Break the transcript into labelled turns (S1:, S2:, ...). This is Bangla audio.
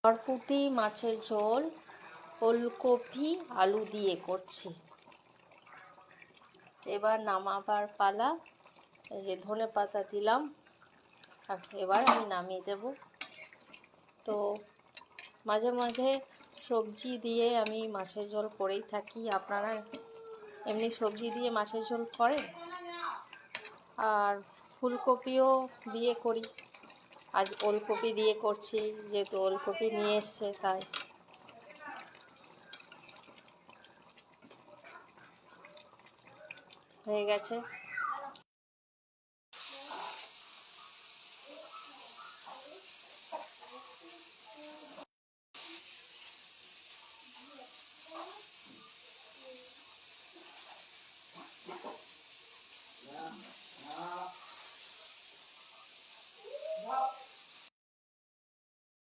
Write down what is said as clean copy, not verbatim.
S1: বরপুটি মাছের ঝোল ওলকপি আলু দিয়ে করছি। এবার নামাবার পালা। এই যে ধনে পাতা দিলাম, এবার আমি নামিয়ে দেব। তো মাঝে মাঝে সবজি দিয়ে আমি মাছের ঝোল করেই থাকি। আপনারা এমনি সবজি দিয়ে মাছের ঝোল করেন? আর ফুলকপিও দিয়ে করি। আজ ওলকপি দিয়ে করছি, যেহেতু ওলকপি নিয়ে এসছে তাই। হয়ে গেছে।